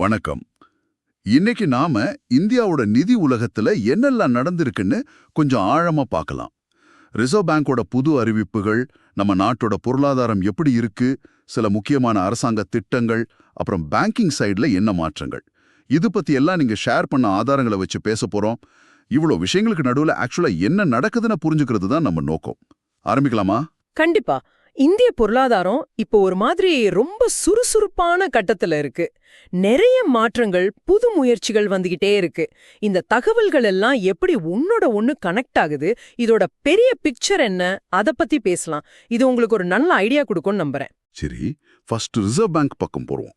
வணக்கம். இன்னைக்கு நாம இந்தியாவோட நிதி உலகத்துல என்னெல்லாம் நடந்திருக்குன்னு கொஞ்சம் ஆழமா பார்க்கலாம். ரிசர்வ் பேங்கோட புது அறிவிப்புகள், நம்ம நாட்டோட பொருளாதாரம் எப்படி இருக்கு, சில முக்கியமான அரசாங்க திட்டங்கள், அப்புறம் பேங்கிங் சைடுல என்ன மாற்றங்கள், இது பத்தி எல்லாம் நீங்க ஷேர் பண்ண ஆதாரங்களை வச்சு பேச போறோம். இவ்வளோ விஷயங்களுக்கு நடுவுல ஆக்சுவலா என்ன நடக்குதுன்னு புரிஞ்சுக்கிறது தான் நம்ம நோக்கம். ஆரம்பிக்கலாமா? கண்டிப்பா. இந்திய பொருளாதாரம் இப்போ ஒரு மாதிரி ரொம்ப சுறுசுறுப்பான கட்டத்துல இருக்கு. நிறைய மாற்றங்கள், புது முயற்சிகள் வந்துகிட்டே இருக்கு. இந்த தகவல்கள் எல்லாம் எப்படி ஒன்னோட ஒன்னு கனெக்ட் ஆகுது, இதோட பெரிய பிக்சர் என்ன, அத பத்தி பேசலாம். இது உங்களுக்கு ஒரு நல்ல ஐடியா கொடுக்கும்னு நம்புறேன். சரி, ஃபர்ஸ்ட் ரிசர்வ் பேங்க் பக்கம் போறோம்.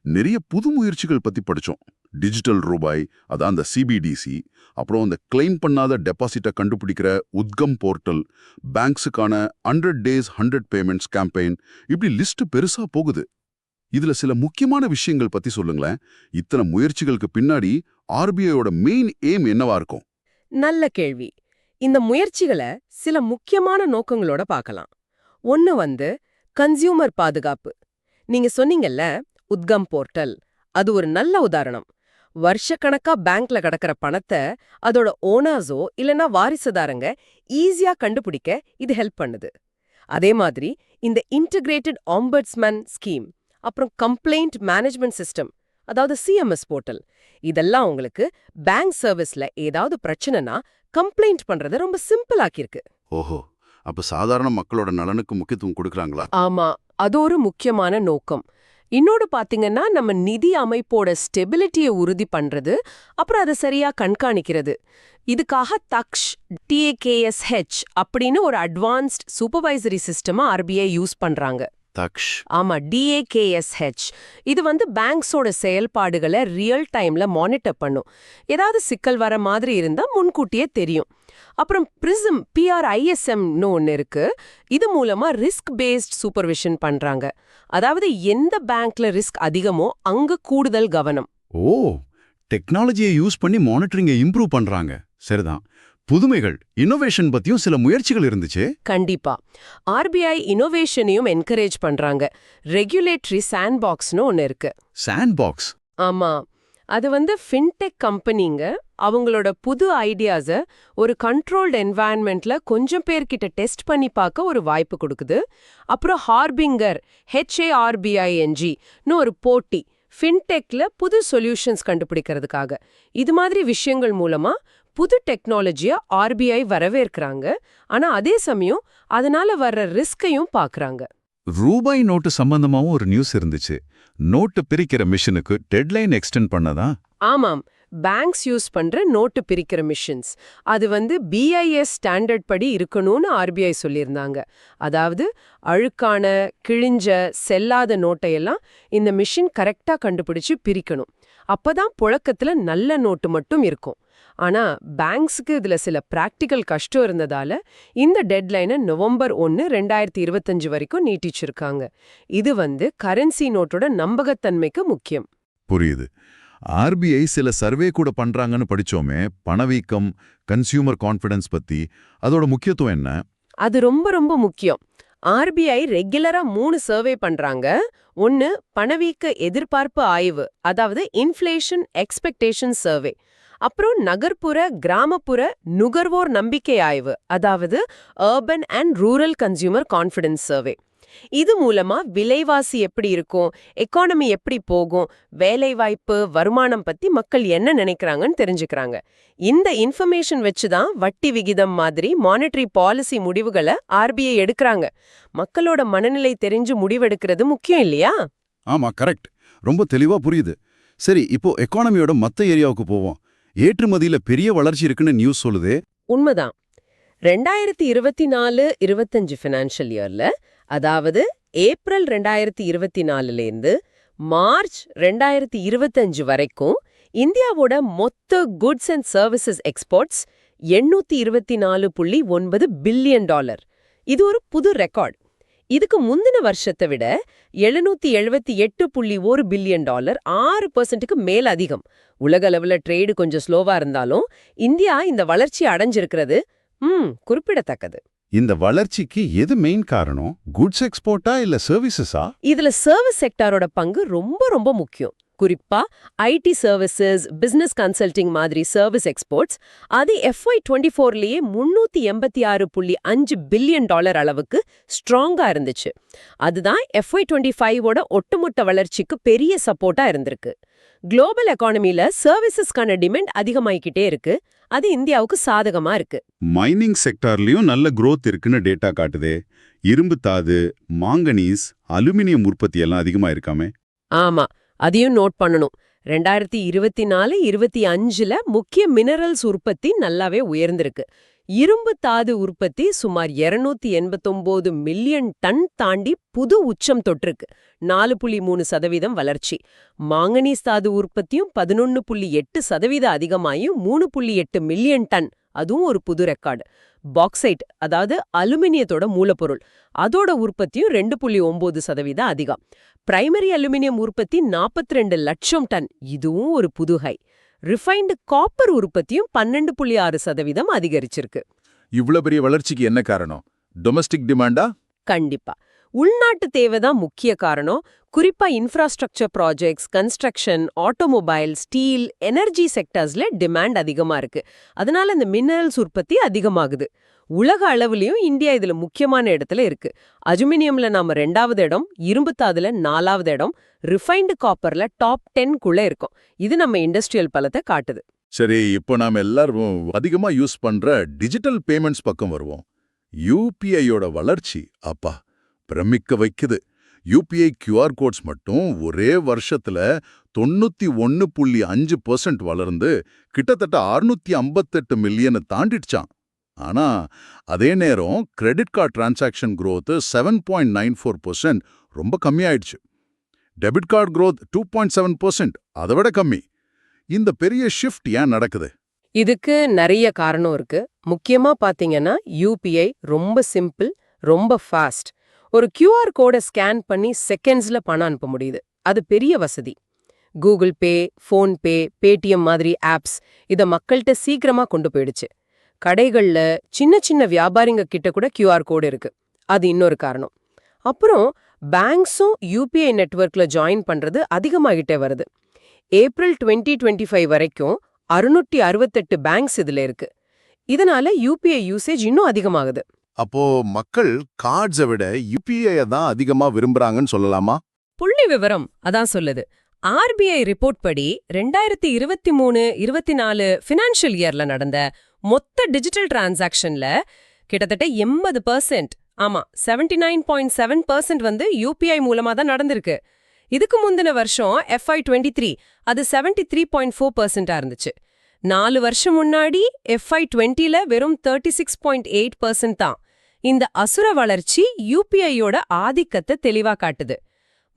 நிறைய புது முயற்சிகள் பத்தி படிச்சோம். டிஜிட்டல் ரூபாய், அதான் அந்த சிபிடிசி, அப்புறம் அந்த கிளைம் பண்ணாத டெபாசிட்டை கண்டுபிடிக்கிற உத்கம் போர்ட்டல், பேங்க்ஸுக்கான 100 days 100 payments கேம்பெயின், இப்படி லிஸ்ட் பெருசா போகுது. இதுல சில முக்கியமான விஷயங்கள் பத்தி சொல்லுங்களேன். இத்தனை முயற்சிகளுக்கு பின்னாடி ஆர்பிஐயோட மெயின் எய்ம் என்னவா இருக்கும்? நல்ல கேள்வி. இந்த முயற்சிகளை சில முக்கியமான நோக்கங்களோட பார்க்கலாம். ஒன்னு கன்சியூமர் பாதுகாப்பு. நீங்க சொன்னீங்கல்ல, உத்கம் போர்ட்டல், அது ஒரு நல்ல உதாரணம். வருஷக்கணக்கா பேங்க்ல கிடக்கிற பணத்தை அதோட ஓனர்ஸோ இல்லனா வாரிசுதாரங்க ஈஸியா கண்டுபிடிக்க இது ஹெல்ப் பண்ணுது. அதே மாதிரி இந்த இன்டிகிரேட்டட் ஆம்பட்ஸ்மேன் ஸ்கீம், அப்புறம் கம்ப்ளைண்ட் மேனேஜ்மெண்ட் சிஸ்டம், அதாவது சிஎம்எஸ் போர்ட்டல், இதெல்லாம் உங்களுக்கு பேங்க் சர்வீஸ்ல ஏதாவது பிரச்சனைனா கம்ப்ளைண்ட் பண்றதை ரொம்ப சிம்பிள் ஆக்கியிருக்கு. ஓஹோ, அப்ப சாதாரண மக்களோட நலனுக்கு முக்கியத்துவம் கொடுக்கறாங்களா? ஆமா, அது ஒரு முக்கியமான நோக்கம். இன்னொரு பாத்தீங்கன்னா, நம்ம நிதி அமைப்போட ஸ்டெபிலிட்டியை உறுதி பண்றது, அப்புறம் அதை சரியா கண்காணிக்கிறது. இதுக்காக தக்ஷ் TAKSH அப்படின்னு ஒரு அட்வான்ஸ்ட் சூப்பர்வைசரி சிஸ்டமா ஆர்பிஐ யூஸ் பண்றாங்க. தக்ஷ்? ஆமா, DAKSH. இது பேங்க்ஸோட செயல்பாடுகளை ரியல் டைம்ல மானிட்டர் பண்ணும். ஏதாவது சிக்கல் வர மாதிரி இருந்தா முன்கூட்டியே தெரியும். அப்புறம் பிரிசம் PRISMன்னு ஒன்னு இருக்கு. இது மூலமா ரிஸ்க் பேஸ்ட் சூப்பர்விஷன் பண்றாங்க. அதாவது எந்த பேங்க்ல ரிஸ்க் அதிகமோ அங்க கூடுதல் கவனம். ஓ, டெக்னாலஜியை யூஸ் பண்ணி மானிட்டரிங்கை இம்ப்ரூவ் பண்றாங்க. சரிதான். புதுமைகள், இன்னோவேஷன் பத்தியும் சில முயற்சிகள் இருந்துச்சு. கண்டிப்பா. ஆர்பிஐ இன்னோவேஷனையும் என்கரேஜ் பண்றாங்க. ரெகுலேட்டரி சாண்ட்பாக்ஸ்னு ஒன்னு இருக்கு. சாண்ட்பாக்ஸ்? ஆமா, அது ஃபின்டெக் கம்பெனிங்க அவங்களோட புது ஐடியாஸை ஒரு கண்ட்ரோல்டு என்வாயன்மெண்ட்ல கொஞ்சம் பேர்கிட்ட டெஸ்ட் பண்ணி பார்க்க ஒரு வாய்ப்பு கொடுக்குது. அப்புறம் ஹார்பிங்கர் HARBING ஒரு போட்டி, ஃபின்டெக்ல புது சொல்யூஷன்ஸ் கண்டுபிடிக்கிறதுக்காக. இது மாதிரி விஷயங்கள் மூலமா புது டெக்னாலஜியை ஆர்பிஐ வரவேற்கிறாங்க. ஆனா அதே சமயம் அதனால வர்ற ரிஸ்கையும் பார்க்கறாங்க. ரூபாய் நோட்டு சம்பந்தமாவும் ஒரு நியூஸ் இருந்துச்சு. நோட்டு பிரிக்கிற மிஷினுக்கு டெட்லைன் எக்ஸ்டெண்ட் பண்ணதா? ஆமாம், பேங்க்ஸ் யூஸ் பண்ற நோட்டு பிரிக்கிற மிஷின்ஸ், அது BIS ஸ்டாண்டர்ட் படி இருக்கணும்னு ஆர்பிஐ சொல்லியிருந்தாங்க. அதாவது அழுக்கான, கிழிஞ்ச, செல்லாத நோட்டையெல்லாம் இந்த மிஷின் கரெக்டா கண்டுபிடிச்சு பிரிக்கணும். அப்பதான் புழக்கத்துல நல்ல நோட்டு மட்டும் இருக்கும். ஆனா பேங்க்ஸுக்கு இதுல சில பிராக்டிக்கல் கஷ்டம் இருந்ததால இந்த டெட்லைனை நவம்பர் 1, 2025 வரைக்கும் நீட்டிச்சிருக்காங்க. இது கரன்சி நோட்டோட நம்பகத்தன்மைக்கு முக்கியம். புரியுது. ஆர்பிஐ சில சர்வே கூட பண்றாங்கன்னு படிச்சோமே, பணவீக்கம், கன்சியூமர் கான்ஃபிடன்ஸ் பத்தி. அதோட முக்கியத்துவம் என்ன? அது ரொம்ப ரொம்ப முக்கியம். ஆர்பிஐ ரெகுலரா 3 சர்வே பண்றாங்க. ஒன்னு பணவீக்க எதிர்பார்ப்பு ஆய்வு, அதாவது இன்ஃப்ளேஷன் எக்ஸ்பெக்டேஷன் சர்வே. அப்புறம் நகர்ப்புற கிராமப்புற நுகர்வோர் நம்பிக்கை ஆய்வு, அதாவது urban and rural consumer confidence survey. இது மூலமா விலைவாசி எப்படி இருக்கும், எக்கானமி எப்படி போகும், வேலைவாய்ப்பு, வருமானம் பத்தி மக்கள் என்ன நினைக்கிறாங்கன்னு தெரிஞ்சுக்கிறாங்க. இந்த இன்ஃபர்மேஷன் வச்சுதான் வட்டி விகிதம் மாதிரி மானிட்டரி பாலிசி முடிவுகளை ஆர்பிஐ எடுக்கிறாங்க. மக்களோட மனநிலை தெரிஞ்சு முடிவெடுக்கிறது முக்கியம் இல்லையா? ஆமா, கரெக்ட். ரொம்ப தெளிவா புரியுது. சரி, இப்போ எக்கானமியோட மத்த ஏரியாவுக்கு போவோம். ஏற்றுமதியில பெரிய வளர்ச்சி இருக்குன்னு நியூஸ் சொல்லுதே. உண்மைதான். 2024-25 ஃபினான்ஷியல் இயர்ல, அதாவது ஏப்ரல் 2024லேருந்து மார்ச் 2025 வரைக்கும் இந்தியாவோட மொத்த goods and services exports $824.9 billion. இது ஒரு புது ரெக்கார்ட். இதுக்கு முந்தின வருஷத்தை விட $778.1 பில்லியன், 6% மேல் அதிகம். உலக அளவுல ட்ரேடு கொஞ்சம் ஸ்லோவா இருந்தாலும் இந்தியா இந்த வளர்ச்சி அடைஞ்சிருக்கிறது குறிப்பிடத்தக்கது. இந்த வளர்ச்சிக்கு எது மெயின் காரணம்? குட்ஸ் எக்ஸ்போர்ட்டா இல்ல சர்வீசஸா? இதுல சர்வீஸ் செக்டாரோட பங்கு ரொம்ப ரொம்ப முக்கியம். குறிப்பா ஐடி சர்வீசஸ், பிசினஸ் கன்சல்டிங் மாதிரி சர்வீஸ் எக்ஸ்போர்ட்ஸ் அது FY24லயே $386.5 பில்லியன் அளவுக்கு ஸ்ட்ராங்கா இருந்துச்சு. அதுதான் FY25ஓட ஒட்டுமொத்த வளர்ச்சிக்கு பெரிய சப்போர்ட்டா இருந்திருக்கு. குளோபல் எக்கானமில சர்வீசஸ்க்கான டிமாண்ட் அதிகமாயிக்கிட்டே இருக்கு. அது இந்தியாவுக்கு சாதகமா இருக்கு. மைனிங் செக்டார்லயும் நல்ல growth இருக்குன்னு டேட்டா காட்டுதே. இரும்பு தாது, மாங்கனீஸ், அலுமினியம் உற்பத்தி எல்லாம் அதிகமா இருக்காமே. ஆமா, அதையும் நோட் பண்ணணும். 2024-25ல முக்கிய மினரல்ஸ் உற்பத்தி நல்லாவே உயர்ந்திருக்கு. இரும்பு தாது உற்பத்தி சுமார் 289 மில்லியன் டன் தாண்டி புது உச்சம் தொட்டிருக்கு. 4.3% வளர்ச்சி. மாங்கனீஸ் தாது உற்பத்தியும் 11.8% அதிகமாயும் 3.8 மில்லியன் டன், அதுவும் ஒரு புது ரெக்கார்டு. பாக்சைட், அதாவது அலுமினியத்தோட மூலப்பொருள், அதோட உற்பத்தியும் 2.9% அதிகம். பிரைமரி அலுமினியம் உற்பத்தி 42 லட்சம் டன், இதுவும் ஒரு புது ஹை. ரிஃபைன்டு காப்பர் உற்பத்தியும் 12.6% அதிகரிச்சிருக்கு. இவ்ளோ பெரிய வளர்ச்சிக்கு என்ன காரணம்? டொமஸ்டிக் டிமாண்டா? கண்டிப்பா உள்நாட்டு தேவைதான் முக்கிய காரணம். குறிப்பா infrastructure projects, construction, automobile, steel, energy செக்டர்ஸ்ல டிமாண்ட் அதிகமா இருக்கு. அதனால இந்த மினரல்ஸ் உற்பத்தி அதிகமாகுது. உலக அளவுலயும் இந்தியா இதுல முக்கியமான இடத்துல இருக்கு. அலுமினியம்ல நாம 2வது இடம், இரும்புத்தாதுல 4வது இடம், ரிஃபைன்டு காப்பர்ல டாப் 10க்குள்ள இருக்கும். இது நம்ம இண்டஸ்ட்ரியல் பலத்தை காட்டுது. சரி, இப்போ நாம எல்லாரும் அதிகமா யூஸ் பண்ற டிஜிட்டல் பேமெண்ட்ஸ் பக்கம் வருவோம். யூபிஐயோட வளர்ச்சி அப்பா பிரமிக்க வைக்குது. யூபிஐ QR கோட்ஸ் மட்டும் ஒரே வருஷத்துல 91.5% வளர்ந்து கிட்டத்தட்ட 658 மில்லியனை தாண்டிடுச்சான். ஆனா அதே நேரம் கிரெடிட் கார்டு டிரான்சாக்ஷன் growth 7.94% ரொம்ப கம்மியாயிடுச்சு. டெபிட் கார்டு growth 2.7%, அதை விட கம்மி. இந்த பெரிய ஷிஃப்ட் ஏன் நடக்குது? இதுக்கு நிறைய காரணம் இருக்கு. முக்கியமா பாத்தீங்கன்னா யூபிஐ ரொம்ப சிம்பிள், ரொம்ப ஃபாஸ்ட். ஒரு QR கோடை ஸ்கேன் பண்ணி செகண்ட்ஸ்ல பணம் அனுப்ப முடியுது. அது பெரிய வசதி. கூகுள் பே, ஃபோன்பே, பேடிஎம் மாதிரி ஆப்ஸ் இத மக்கள்கிட்ட சீக்கிரமா கொண்டு போயிடுச்சு. கடைகள்ல சின்ன சின்ன வியாபாரிங்க கிட்ட கூட QR கோடு இருக்கு. அது இன்னொரு காரணம். அப்புறம் பேங்க்ஸும் யூபிஐ நெட்வொர்க்ல ஜாயின் பண்றது அதிகமாகிட்டே வருது. ஏப்ரல் 2025 வரைக்கும் 668 பேங்க்ஸ் இதுல இருக்கு. இதனால யூபிஐ யூசேஜ் இன்னும் அதிகமாகுது. அப்போ மக்கள் கார்ட்ஸை விட யுபிஐ தான் அதிகமா விரும்புறாங்கன்னு சொல்லலாமா? புள்ளி விவரம் அதான் சொல்லுது. ஆர்பிஐ ரிப்போர்ட் படி 2023-24 ஃபினான்ஷியல் இயர்ல நடந்த மொத்த டிஜிட்டல் டிரான்சாக்ஷன்ல கிட்டத்தட்ட 80%, ஆமா 79.7% வந்து யூபிஐ மூலமா தான் நடந்திருக்கு. இதுக்கு முந்தின வருஷம் FY23 அது 73.4% இருந்துச்சு. 4 வருஷம் முன்னாடி FY20ல வெறும் 36.8% தான். இந்த அசுர வளர்ச்சி யூபிஐயோட ஆதிக்கத்தை தெளிவா காட்டுது.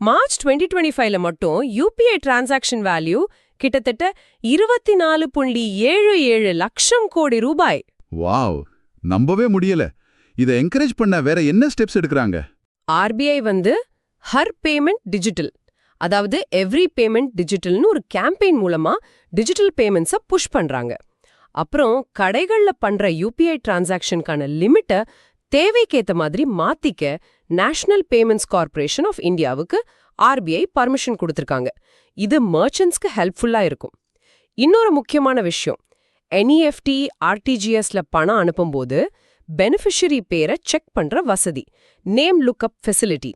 மார்ச் 2025ல மட்டும் யூபிஐ டிரான்சாக்ஷன் வேல்யூ கிட்டத்தட்ட 24.77 லட்சம் கோடி ரூபாய். வாவ், நம்பவே முடியல. இதை என்கரேஜ் பண்ண வேற என்ன ஸ்டெப்ஸ் எடுக்கறாங்க? ஆர்பிஐ வந்து ஹர் பேமெண்ட் டிஜிட்டல், அதாவது எவ்ரி பேமெண்ட் டிஜிட்டல்னு ஒரு கேம்பெயின் மூலமா டிஜிட்டல் பேமெண்ட்ஸை புஷ் பண்றாங்க. அப்புறம் கடைகள்ல பண்ற யூபிஐ டிரான்சாக்ஷனுக்கான லிமிட்டை தேவைக்கேத்த மாதிரி மாத்திக்க நேஷனல் பேமெண்ட்ஸ் கார்ப்பரேஷன் ஆஃப் இந்தியாவுக்கு ஆர்பிஐ பர்மிஷன் கொடுத்திருக்காங்க. இது மர்ச்சன்ட்ஸ்க்கு ஹெல்ப்ஃபுல்லா இருக்கும். இன்னொரு முக்கியமான விஷயம், NEFT, RTGSல பணம் அனுப்பும்போது பெனிஃபிஷரி பேரை செக் பண்ற வசதி, நேம் லுக்அப் ஃபெசிலிட்டி,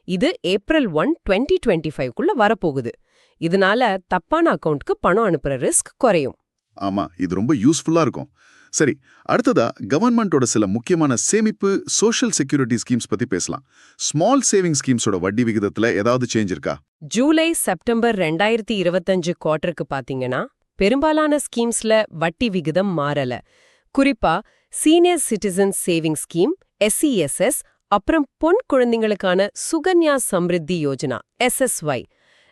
இது ஏப்ரல் 1, 2025க்குள்ள வரப்போகுது. இதனால தப்பான அக்கவுண்ட்க்கு பணம் அனுப்புற ரிஸ்க் குறையும். ஆமா, இது ரொம்ப யூஸ்ஃபுல்லா இருக்கும். சரி, அடுத்ததா கவர்மெண்டோட சில முக்கியமான சேமிப்பு சோஷியல் செக்யூரிட்டி ஸ்கீம்ஸ் பத்தி பேசலாம். ஸ்மால் சேவிங் ஸ்கீம்ஸோட வட்டி விகிதத்துல ஏதாவது சேஞ்ச் இருக்கா? ஜூலை செப்டம்பர் 2025 குவார்ட்டருக்கு பாத்தீங்கன்னா பெரும்பாலான ஸ்கீம்ஸ்ல வட்டி விகிதம் மாறல. குறிப்பா senior citizen saving scheme SESS, அப்புறம் பொன் குழந்தைங்களுக்கான சுகன்யா சம்ரித்தி யோஜனா SSY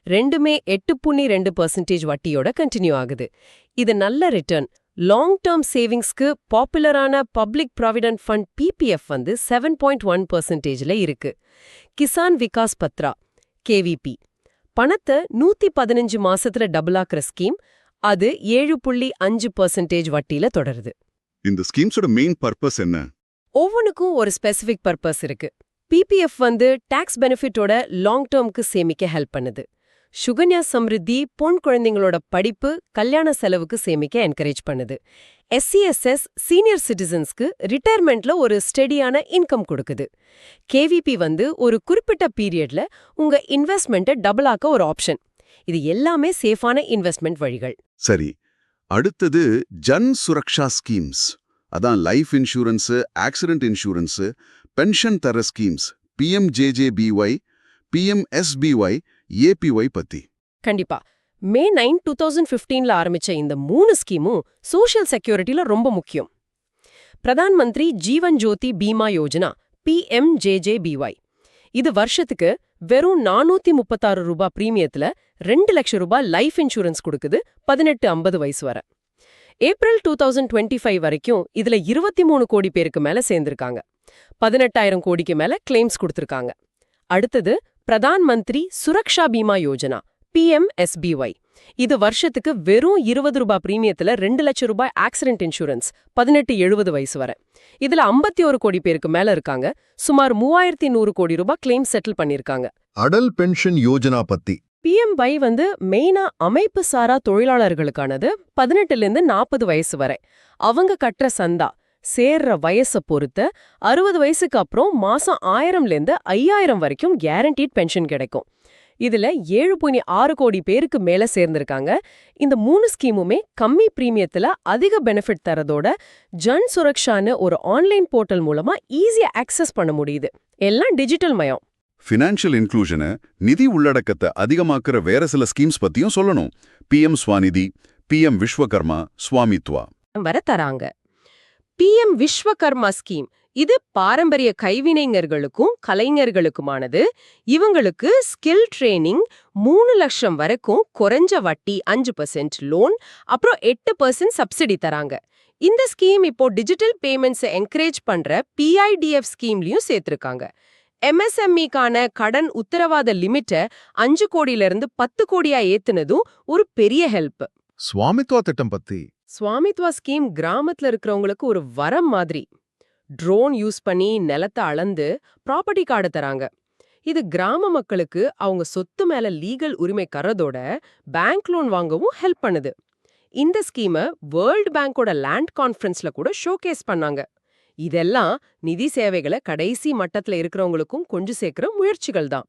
ரெண்டுமே 8.2% வட்டியோட கண்டினியூ ஆகுது. இது நல்ல ரிட்டர்ன். லாங் டேர்ம் சேவிங்ஸ்க்கு பாப்புலரான பப்ளிக் ப்ராவிடென்ட் ஃபண்ட் PPF வந்து 7.1%ல இருக்கு. கிசான் விகாஸ் பத்ரா KVP பணத்தை 115 மாசத்துல டபுள் ஆக்குற ஸ்கீம், அது 7.5% வட்டியில தொடருது. இந்த ஸ்கீம்ஸோட மெயின் பர்பஸ் என்ன? ஒவ்வொன்றுக்கும் ஒரு ஸ்பெசிஃபிக் பர்பஸ் இருக்கு. PPF வந்து டாக்ஸ் பெனிஃபிட்டோட லாங் டேர்ம்க்கு சேமிக்க ஹெல்ப் பண்ணுது. சுகன்யா சம்ருத்தி பொன் குழந்தைங்களோட படிப்பு, கல்யாண செலவுக்கு சேமிக்க என்கரேஜ் பண்ணுது. SCSS சீனியர் சிட்டிசன்ஸ்க்கு ரிட்டையர்மெண்ட்ல ஒரு ஸ்டெடியான இன்கம் கொடுக்குது. KVP வந்து ஒரு குறிப்பிட்ட பீரியட்ல உங்க இன்வெஸ்ட்மெண்ட்டை டபுள் ஆக்க ஒரு ஆப்ஷன். இது எல்லாமே சேஃபான இன்வெஸ்ட்மெண்ட் வழிகள். சரி, அடுத்தது ஜன் சுரக்ஷா ஸ்கீம்ஸ். அதான் life insurance, accident insurance, pension தர ஸ்கீம்ஸ், PMJJBY, PMSBY, APY பத்தி. கண்டிப்பா. May 9, 2015ல ஆரம்பிச்ச இந்த 3 ஸ்கீமும் சோஷியல் செக்யூரிட்டில ரொம்ப முக்கியம். பிரதான் மந்திரி ஜீவன் ஜோதி பீமா யோஜனா PMJJBY. இது வருஷத்துக்கு வெறும் 436 ரூபாய் பிரீமியத்துல 2 லட்சம் ரூபாய் லைஃப் இன்சூரன்ஸ் கொடுக்குது 18-50 வயசு வரை. ஏப்ரல் 2025 வரைக்கும் இதுல 23 கோடி பேருக்கு மேல சேர்ந்திருக்காங்க. 18,000 கோடிக்கு மேல கிளைம்ஸ் கொடுத்திருக்காங்க. அடுத்தது பிரதான் மந்திரி சுரக்ஷா பீமா யோஜனா PMSBY. இது வருஷத்துக்கு வெறும் 20 ரூபாய் பிரீமியத்துல 2 லட்சம் ரூபாய் ஆக்சிடென்ட் இன்சூரன்ஸ் 18-70 வயசு வரை. இதுல 51 கோடி பேருக்கு மேல இருக்காங்க. சுமார் 3,100 கோடி ரூபாய் கிளைம் செட்டில் பண்ணிருக்காங்க. அடல் பென்ஷன் யோஜனா பத்தி. PMY வந்து மெயினா அமைப்பு சாரா தொழிலாளர்களுக்கானது. 18லேருந்து 40 வயசு வரை. அவங்க கட்டுற சந்தா சேர்ற வயசை பொறுத்து 60 வயசுக்கு அப்புறம் மாசம் 1000லேருந்து 5000 வரைக்கும் கேரண்டீட் பென்ஷன் கிடைக்கும். இதுல 7.6 கோடி பேருக்கு மேல சேர்ந்திருக்காங்க. இந்த 3 ஸ்கீமுமே கம்மி பிரீமியத்துல அதிக பெனிஃபிட் தரதோட ஜன் சுரக்ஷான்னு ஒரு ஆன்லைன் போர்ட்டல் மூலமா ஈஸியா ஆக்சஸ் பண்ண முடியுது. எல்லாம் டிஜிட்டல் மயம். ஃபினான்ஷியல் இன்க்ளூஷனை, நிதி உள்ளடக்கத்தை அதிகமாக்குற வேற சில ஸ்கீம்ஸ் பத்தியும் சொல்லணும். PM ஸ்வாநிதி, PM விஸ்வகர்மா, ஸ்வாமித்வா வர தராங்க. PM விஸ்வகர்மா ஸ்கீம் இது பாரம்பரிய கைவினைஞர்களுக்கும் கலைஞர்களுக்குமானது. இவங்களுக்கு ஸ்கில் ட்ரெய்னிங், 3 லட்சம் வரைக்கும் குறைஞ்ச வட்டி 5% லோன், அப்புறம் 8% சப்சிடி தராங்க. இந்த ஸ்கீம் இப்போ டிஜிட்டல் பேமெண்ட்ஸை என்கரேஜ் பண்ற PIDF ஸ்கீம்லயும் சேர்த்திருக்காங்க. MSME-க்கான கடன் உத்தரவாத லிமிட்டை 5 கோடியிலிருந்து 10 கோடியா ஏத்துனதும் ஒரு பெரிய ஹெல்ப். ஸ்வாமித்வா திட்டம் பத்தி. ஸ்வாமித்வா ஸ்கீம் கிராமத்துல இருக்கிறவங்களுக்கு ஒரு வரம் மாதிரி. ட்ரோன் யூஸ் பண்ணி நிலத்தை அளந்து ப்ராப்பர்ட்டி கார்டு தராங்க. இது கிராம மக்களுக்கு அவங்க சொத்து மேல லீகல் உரிமை கறதோட பேங்க் லோன் வாங்கவும் ஹெல்ப் பண்ணுது. இந்த ஸ்கீமை வேர்ல்ட் பேங்கோட லேண்ட் கான்ஃபரன்ஸ்ல கூட ஷோகேஸ் பண்ணாங்க. இதெல்லாம் நிதி சேவைகளை கடைசி மட்டத்துல இருக்கிறவங்களுக்கும் கொஞ்சம் சேர்க்கிற முயற்சிகள் தான்.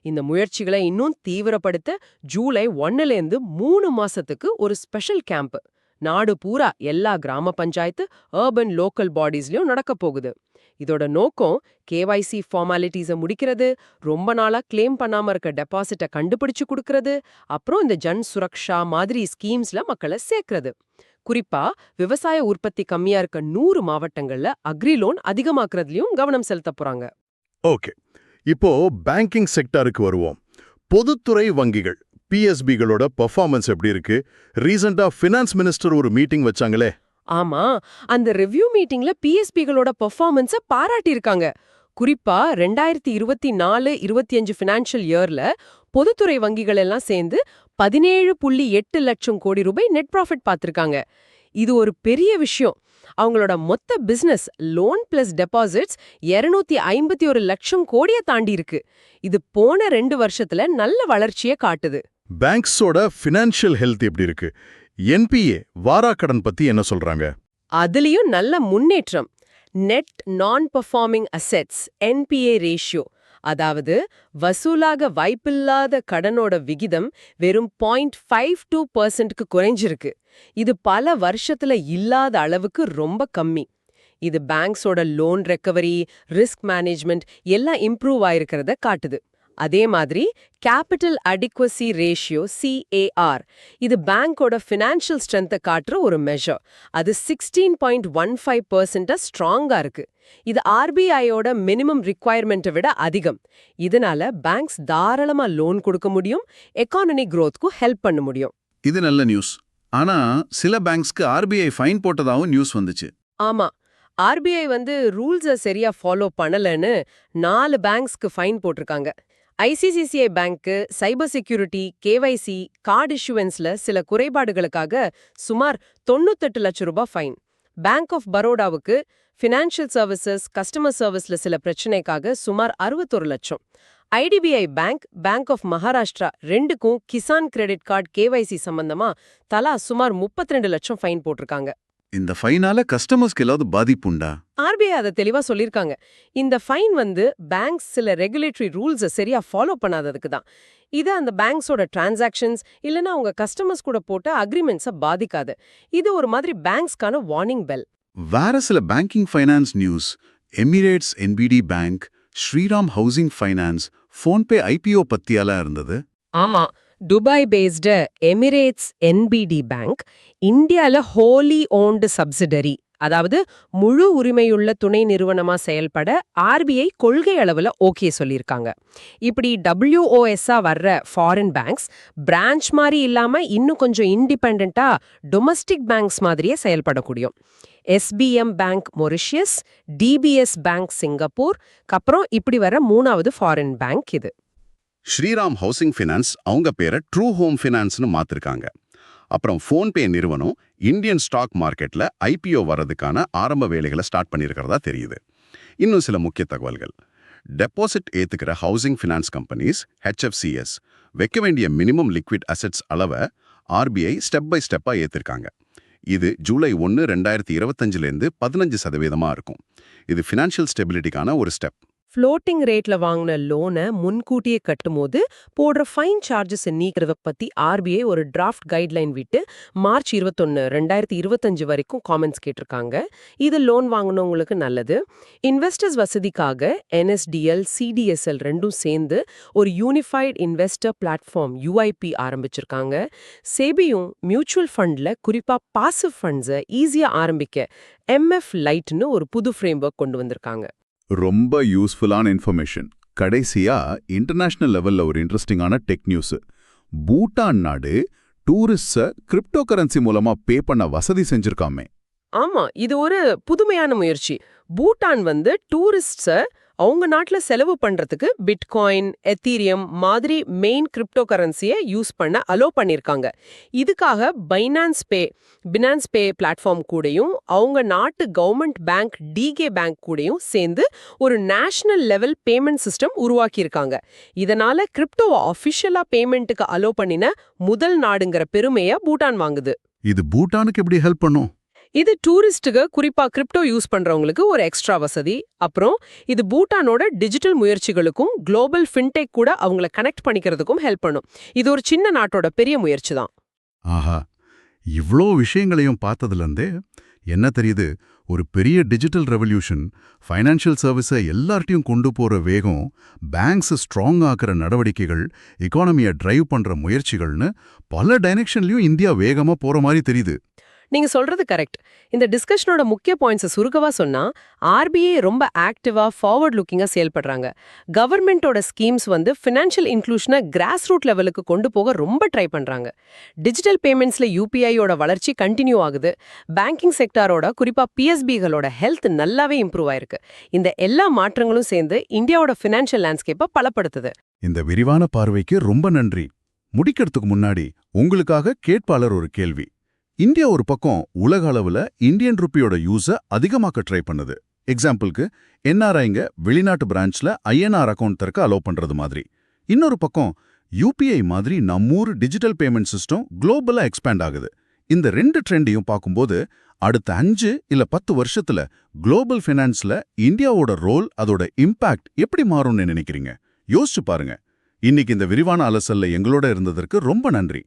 இந்த முயற்சிகளை இன்னும் தீவிரப்படுத்த ஜூலை 1லேருந்து 3 மாசத்துக்கு ஒரு ஸ்பெஷல் கேம்ப் நாடு பூரா எல்லா கிராம பஞ்சாயத்து, அர்பன் லோக்கல் பாடிஸ்லயும் நடக்க போகுது. இதோட நோக்கம் KYC ஃபார்மாலிட்டிஸை முடிக்கிறது, ரொம்ப நாளா கிளைம் பண்ணாம இருக்க டெபாசிட்டை கண்டுபிடிச்சு கொடுக்கறது, அப்புறம் இந்த ஜன் சுரக்ஷா மாதிரி ஸ்கீம்ஸ்ல மக்களை சேர்க்கறது. குறிப்பா விவசாய உற்பத்தி கம்மியா இருக்க 100 மாவட்டங்கள்ல அக்ரி லோன் அதிகமாக்குறதுலயும் கவனம் செலுத்த போறாங்க. ஓகே, இப்போ பேங்கிங் செக்டாருக்கு வருவோம். பொதுத்துறை வங்கிகள் PSBகளோட பெர்ஃபார்மன்ஸ் எப்படி இருக்கு? ரீசெண்டா ஃபினான்ஸ் மினிஸ்டர் ஒரு மீட்டிங் வச்சாங்களே. ஆமா, அந்த ரிவ்யூ மீட்டிங்ல PSBகளோட பெர்ஃபார்மன்ஸை பாராட்டியிருக்காங்க. குறிப்பா 2024-25 ஃபினான்ஷியல் இயர்ல பொதுத்துறை வங்கிகள் எல்லாம் சேர்ந்து 17.8 லட்சம் கோடி ரூபாய் நெட் ப்ராஃபிட் பார்த்திருக்காங்க. இது ஒரு பெரிய விஷயம். அவங்களோட மொத்த பிசினஸ் லோன் பிளஸ் டெபாசிட்ஸ் 251 லட்சம் கோடியை தாண்டி இருக்கு. இது போன 2 வருஷத்துல நல்ல வளர்ச்சியை காட்டுது. பேங்க்ஸோட ஃபினான்ஷியல் ஹெல்த் எப்படி இருக்கு? NPA வாராக்கடன் பத்தி என்ன சொல்றாங்க? அதுலயும் நல்ல முன்னேற்றம். நெட் நான் பெர்ஃபார்மிங் அசெட்ஸ் NPA ரேஷியோ, அதாவது வசூலாக வாய்ப்பில்லாத கடனோட விகிதம் வெறும் 0.52%க்கு குறைஞ்சிருக்கு. இது பல வருஷத்துல இல்லாத அளவுக்கு ரொம்ப கம்மி. இது பேங்க்ஸோட லோன் ரெக்கவரி, ரிஸ்க் மேனேஜ்மெண்ட் எல்லாம் இம்ப்ரூவ் ஆயிருக்கிறத காட்டுது. அதே மாதிரி கேபிட்டல் அடிக்வசி ரேஷியோ CAR, இது பேங்கோட ஃபினான்ஷியல் ஸ்ட்ரென்த்தை காட்டுற ஒரு மெஷர். அது 16.15% ஸ்ட்ராங்கா இருக்கு. இது RBIயோட மினிமம் ரிக்வயர்மெண்ட்டை விட அதிகம். இதனால பேங்க்ஸ் தாராளமா லோன் கொடுக்க முடியும், எக்கானமி growthக்கு ஹெல்ப் பண்ண முடியும். இது நல்ல நியூஸ். ஆனா சில பேங்க்ஸ்க்கு RBI ஃபைன் போட்டதாகவும் நியூஸ் வந்துச்சு. ஆமா, RBI ரூல்ஸை சரியா ஃபாலோ பண்ணலன்னு 4 பேங்க்ஸ்க்கு ஃபைன் போட்டிருக்காங்க. ICICI பேங்க்கு சைபர் செக்யூரிட்டி, KYC, கார்டு இஷ்யூவன்ஸ்ல சில குறைபாடுகளுக்காக சுமார் 98 லட்சம் ரூபாய் ஃபைன். பேங்க் ஆஃப் பரோடாவுக்கு ஃபினான்ஷியல் சர்வீசஸ், கஸ்டமர் சர்வீஸ்ல சில பிரச்சனைக்காக சுமார் 61 லட்சம். IDBI bank, bank of Maharashtra ரெண்டுக்கும் கிசான் கிரெடிட் கார்டு கேவைசி சம்பந்தமா தலா சுமார் 32 லட்சம் ஃபைன் போட்டிருக்காங்க. இந்த ஃபைனால கஸ்டமர்ஸ்க்கு ஏதாவது பாதிப்புண்டா? ஆர்பிஐ அதை தெளிவா சொல்லிருக்காங்க. இந்த ஃபைன் பேங்க்ஸ் சில ரெகுலேட்டரி ரூல்ஸை சரியா ஃபாலோ பண்ணாததுக்கு தான். இது அந்த பேங்க்ஸோட டிரான்சாக்ஷன்ஸ் இல்லனா அவங்க கஸ்டமர்ஸ் கூட போட்ட அக்ரிமெண்ட்ஸை பாதிக்காது. இது ஒரு மாதிரி பேங்க்ஸ்க்கான வார்னிங் பெல். வேற சில banking finance news, Emirates NBD bank, Shriram housing finance, PhonePe IPO பத்தியெல்லாம் இருந்தது. ஆமா, Dubai based Emirates NBD bank இந்தியால ஹோலி ஓன்டு சப்சிடரி, அதாவது முழு உரிமையுள்ள துணை நிறுவனமா செயல்பட ஆர்பிஐ கொள்கை அளவுல ஓகே சொல்லியிருக்காங்க. இப்படி WOS-ஆ வர்ற ஃபாரின் பேங்க்ஸ் பிரான்ச் மாதிரி இல்லாம இன்னும் கொஞ்சம் இண்டிபெண்டா டொமஸ்டிக் பேங்க்ஸ் மாதிரியே செயல்படக்கூடியும். SBM bank Mauritius, DBS bank Singapore, அப்புறம் இப்படி வர 3வது ஃபாரின் பேங்க் இது. ஸ்ரீராம் ஹவுசிங் ஃபைனான்ஸ் அவங்க பேரை ட்ரூ ஹோம் ஃபைனான்ஸ்னு மாத்திருக்காங்க. அப்புறம் ஃபோன்பே நிறுவனம் இந்தியன் ஸ்டாக் மார்க்கெட்ல IPO வர்றதுக்கான ஆரம்ப வேலைகளை ஸ்டார்ட் பண்ணியிருக்கிறதா தெரியுது. இன்னும் சில முக்கிய தகவல்கள். டெபாசிட் ஏத்துக்கிற ஹவுசிங் ஃபைனான்ஸ் கம்பெனிஸ் HFCS வைக்க வேண்டிய மினிமம் லிக்விட் அசெட்ஸ் அளவை RBI ஸ்டெப் பை ஸ்டெப்பா ஏத்திருக்காங்க. இது ஜூலை 1, 2025லேருந்து 15% இருக்கும். இது ஃபினான்ஷியல் ஸ்டெபிலிட்டிக்கான ஒரு ஸ்டெப். ஃப்ளோட்டிங் ரேட்ல வாங்கின லோனை முன்கூட்டியே கட்டும்போது போடுற ஃபைன் சார்ஜஸ் நீக்கிறத பத்தி ஆர்பிஐ ஒரு டிராஃப்ட் கைட்லைன் விட்டு மார்ச் 21, 2025 வரைக்கும் காமெண்ட்ஸ் கேட்டிருக்காங்க. இது லோன் வாங்கினவங்களுக்கு நல்லது. இன்வெஸ்டர்ஸ் வசதிக்காக NSDL, CDSL ரெண்டும் சேர்ந்து ஒரு யூனிஃபைட் இன்வெஸ்டர் பிளாட்ஃபார்ம் UIP ஆரம்பிச்சிருக்காங்க. செபியும் மியூச்சுவல் ஃபண்ட்ல குறிப்பா பாசிவ் ஃபண்ட்ஸை ஈஸியா ஆரம்பிக்க MF லைட்னு ஒரு புது ஃப்ரேம்வொர்க் கொண்டு வந்திருக்காங்க. ரொம்ப யூஸ்ஃபுல்லான இன்ஃபர்மேஷன். கடைசியா இன்டர்நேஷனல் லெவல்ல ஒரு இன்ட்ரெஸ்டிங்கான டெக் நியூஸ். பூட்டான் நாடு டூரிஸ்ட கிரிப்டோ கரன்சி மூலமா பே பண்ண வசதி செஞ்சிருக்காமே. ஆமா, இது ஒரு புதுமையான முயற்சி. பூட்டான் டூரிஸ்ட்ஸ அவங்க நாட்டுல செலவு பண்றதுக்கு பிட்காயின், எத்தீரியம் மாதிரி மெயின் கிரிப்டோ கரன்சியை யூஸ் பண்ண அலோ பண்ணிருக்காங்க. இதுக்காக பினான்ஸ் பே பிளாட்ஃபார்ம் கூடயும் அவங்க நாட்டு கவர்மெண்ட் பேங்க் DK பேங்க் கூடயும் சேர்ந்து ஒரு நேஷனல் லெவல் பேமெண்ட் சிஸ்டம் உருவாக்கியிருக்காங்க. இதனால கிரிப்டோவை ஆஃபிஷியலா பேமெண்ட்டுக்கு அலோ பண்ணின முதல் நாடுங்கிற பெருமையை பூட்டான் வாங்குது. இது பூட்டானுக்கு எப்படி ஹெல்ப் பண்ணும்? இது டூரிஸ்டுக்கு குறிப்பா கிரிப்டோ யூஸ் பண்றவங்களுக்கு ஒரு எக்ஸ்ட்ரா வசதி. அப்புறம் இது பூட்டானோட டிஜிட்டல் முயற்சிகளுக்கும் குளோபல் ஃபின்டெக் கூட அவங்கள கனெக்ட் பண்ணிக்கிறதுக்கும் ஹெல்ப் பண்ணும். இது ஒரு சின்ன நாட்டோட பெரிய முயற்சி தான். ஆஹா, இவ்ளோ விஷயங்களையும் பார்த்ததுலேருந்தே என்ன தெரியுது, ஒரு பெரிய டிஜிட்டல் ரெவல்யூஷன் ஃபைனான்ஷியல் சர்வீஸை எல்லார்ட்டையும் கொண்டு போற வேகம், பேங்க்ஸ் ஸ்ட்ராங் ஆக்குற நடவடிக்கைகள், எக்கானமியை டிரைவ் பண்ற முயற்சிகள்னு பல டைரக்ஷன்லயும் இந்தியா வேகமா போற மாதிரி தெரியுது. நீங்க சொல்றது கரெக்ட். இந்த டிஸ்கஷனோட முக்கிய பாயிண்ட்ஸை சுருக்கவா சொன்னா, ஆர்பிஐ ரொம்ப ஆக்டிவா ஃபார்வர்ட் லுக்கிங்கா செயல்படுறாங்க. கவர்மெண்டோட ஸ்கீம்ஸ் ஃபினான்ஷியல் இன்க்ளூஷனை கிராஸ் ரூட் லெவலுக்கு கொண்டு போக ரொம்ப ட்ரை பண்றாங்க. டிஜிட்டல் பேமெண்ட்ஸ்ல UPI-யோட வளர்ச்சி கண்டினியூ ஆகுது. பேங்கிங் செக்டாரோட குறிப்பா PSB-களோட ஹெல்த் நல்லாவே இம்ப்ரூவ் ஆயிருக்கு. இந்த எல்லா மாற்றங்களும் சேர்ந்து இந்தியாவோட ஃபினான்ஷியல் லேண்ட்ஸ்கேப்பை பலப்படுத்துது. இந்த விரிவான பார்வைக்கு ரொம்ப நன்றி. முடிக்கிறதுக்கு முன்னாடி உங்களுக்காக கேட்பாளர் ஒரு கேள்வி. இந்தியா ஒரு பக்கம் உலக அளவுல இந்தியன் ருப்பியோட யூஸை அதிகமாக்க ட்ரை பண்ணுது. எக்ஸாம்பிளுக்கு NRIங்க வெளிநாட்டு பிரான்ச்ல INR அக்கௌண்ட் திறக்க அலோவ் பண்றது மாதிரி. இன்னொரு பக்கம் UPI மாதிரி நம்மூர் டிஜிட்டல் பேமெண்ட் சிஸ்டம் குளோபலா எக்ஸ்பேண்ட் ஆகுது. இந்த ரெண்டு ட்ரெண்டையும் பார்க்கும்போது அடுத்த 5 இல்ல 10 வருஷத்துல குளோபல் ஃபைனான்ஸ்ல இந்தியாவோட ரோல், அதோட இம்பாக்ட் எப்படி மாறும்னு நினைக்கிறீங்க? யோசிச்சு பாருங்க. இன்னைக்கு இந்த விரிவான அலசல்ல எங்களோட இருந்ததற்கு ரொம்ப நன்றி.